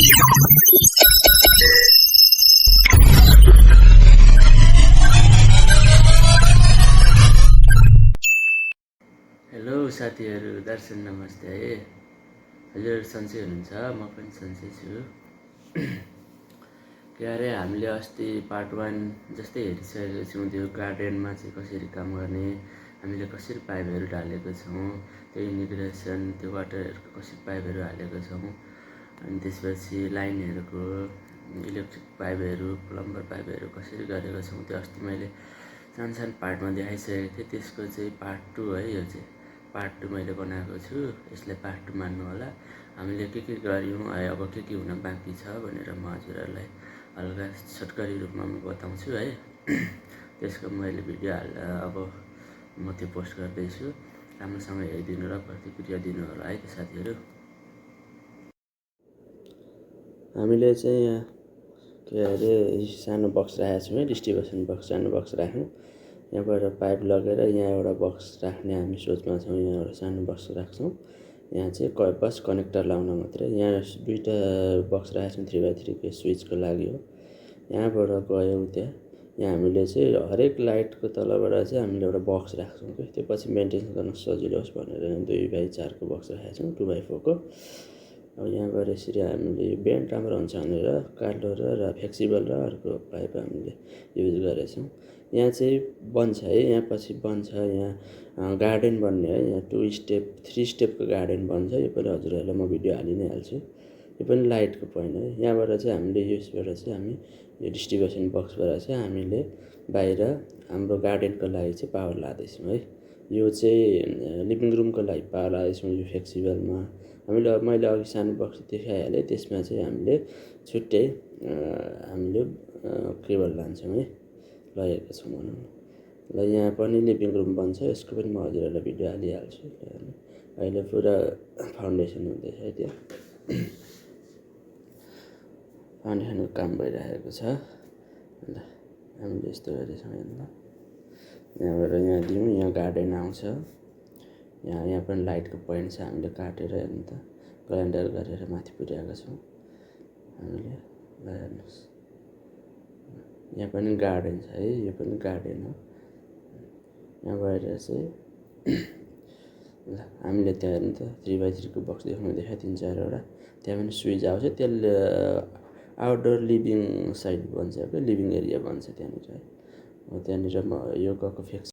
Hello साथीहरू, दर्शन नमस्ते है। हजुर सन्चै हुनुहुन्छ? म पनि सन्चै छु। के अरे हामीले अस्ति पार्ट 1 जस्तै हेरिसकेको छौँ। त्यो गार्डनमा चाहिँ कसरी काम गर्ने, हामीले कसरी पाइपहरू ढालेको छौँ, त्यो इन्टिग्रेसन, त्यो वाटरहरूको कसरी पाइपहरू हालेको छौँ, अनि त्यसपछि लाइनहरूको इलेक्ट्रिक पाइपहरू, प्लम्बर पाइपहरू कसरी गरेको छौँ, त्यो अस्ति मैले सानो पार्टमा देखाइसकेको थिएँ। त्यसको चाहिँ पार्ट 2 है। यो चाहिँ पार्ट 2 मैले बनाएको छु। यसलाई पार्ट 2 मान्नु होला। हामीले के गऱ्यौँ, अब के हुन बाँकी छ भनेर म हजुरहरूलाई हल्का छोटकरी रूपमा म बताउँछु है। त्यसको मैले भिडियो अब म त्यो पोस्ट गर्दैछु। राम्रोसँग हेरिदिनु र प्रतिक्रिया दिनु होला है त साथीहरू। हामीले चाहिँ यहाँ के अरे सानो बक्स राखेको छौँ है, डिस्ट्रिब्युसन बक्स, सानो बक्स राख्यौँ। यहाँबाट पाइप लगेर यहाँ एउटा बक्स राख्ने हामी सोचमा छौँ। यहाँ एउटा सानो बक्स राख्छौँ। यहाँ चाहिँ बस कनेक्टर लाउन मात्रै। यहाँ दुईवटा बक्स राखेको छौँ 3x3 स्विचको लागि हो। यहाँबाट गयो त्यहाँ। यहाँ हामीले चाहिँ हरेक लाइटको तलबाट चाहिँ हामीले एउटा बक्स राख्छौँ कि त्यो पछि मेन्टेन गर्न सजिलो होस् भनेर 2x4 को बक्स राखेको छौँ, 2x4 को। अब यहाँबाट यसरी हामीले बेन्ड राम्रो हुन्छ भनेर कालो र फ्लेक्सिबल र अर्को पाइप हामीले युज गरेछौँ। यहाँ चाहिँ बन्छ है, यहाँ पछि बन्छ। यहाँ गार्डन बन्ने है। यहाँ 2 स्टेप 3 स्टेपको गार्डन बन्छ। यो पनि हजुरहरूलाई म भिडियो हालि नै हाल्छु। यो पनि लाइटको पोइन्ट है। यहाँबाट चाहिँ हामीले यसबाट चाहिँ हामी यो डिस्ट्रिब्युसन बक्सबाट चाहिँ हामीले बाहिर हाम्रो गार्डनको लागि चाहिँ पावर लाँदैछौँ है। यो चाहिँ लिभिङ रुमको लागि पावर लाँदैछौँ। यो फ्लेक्सिबलमा मैले अघि सानो बक्स देखाइहालेँ। त्यसमा चाहिँ हामीले छुट्टै हामीले केबल लान्छौँ है, लगेको छौँ भनौँ न। ल यहाँ पनि लिभिङ रुम बन्छ। यसको पनि म हजुरहरूलाई भिडियो हालिहाल्छु। अहिले पुरा फाउन्डेसन हुँदैछ है। त्यो फाउन्डेसनको काम भइरहेको छ। ल हामीले यस्तो गरेछौँ यहाँ। यहाँबाट यहाँ दिउँ, यहाँ गार्डन आउँछ। यहाँ पनि लाइटको पोइन्ट छ। हामीले काटेर हेर्नु त ग्राइन्डर गरेर माथि पुर्याएका छौँ हामीले। ल हेर्नुहोस्, यहाँ पनि गार्डन छ है। यो पनि गार्डन हो। यहाँ गएर चाहिँ ल हामीले त्यहाँ हेर्नु त 3x3 को बक्स देखाएँ 3-4वटा। त्यहाँ पनि स्विच आउँछ। त्यसले आउटडोर लिभिङ साइड बन्छ क्या, लिभिङ एरिया बन्छ त्यहाँनिर है। त्यहाँनिर म यो गएको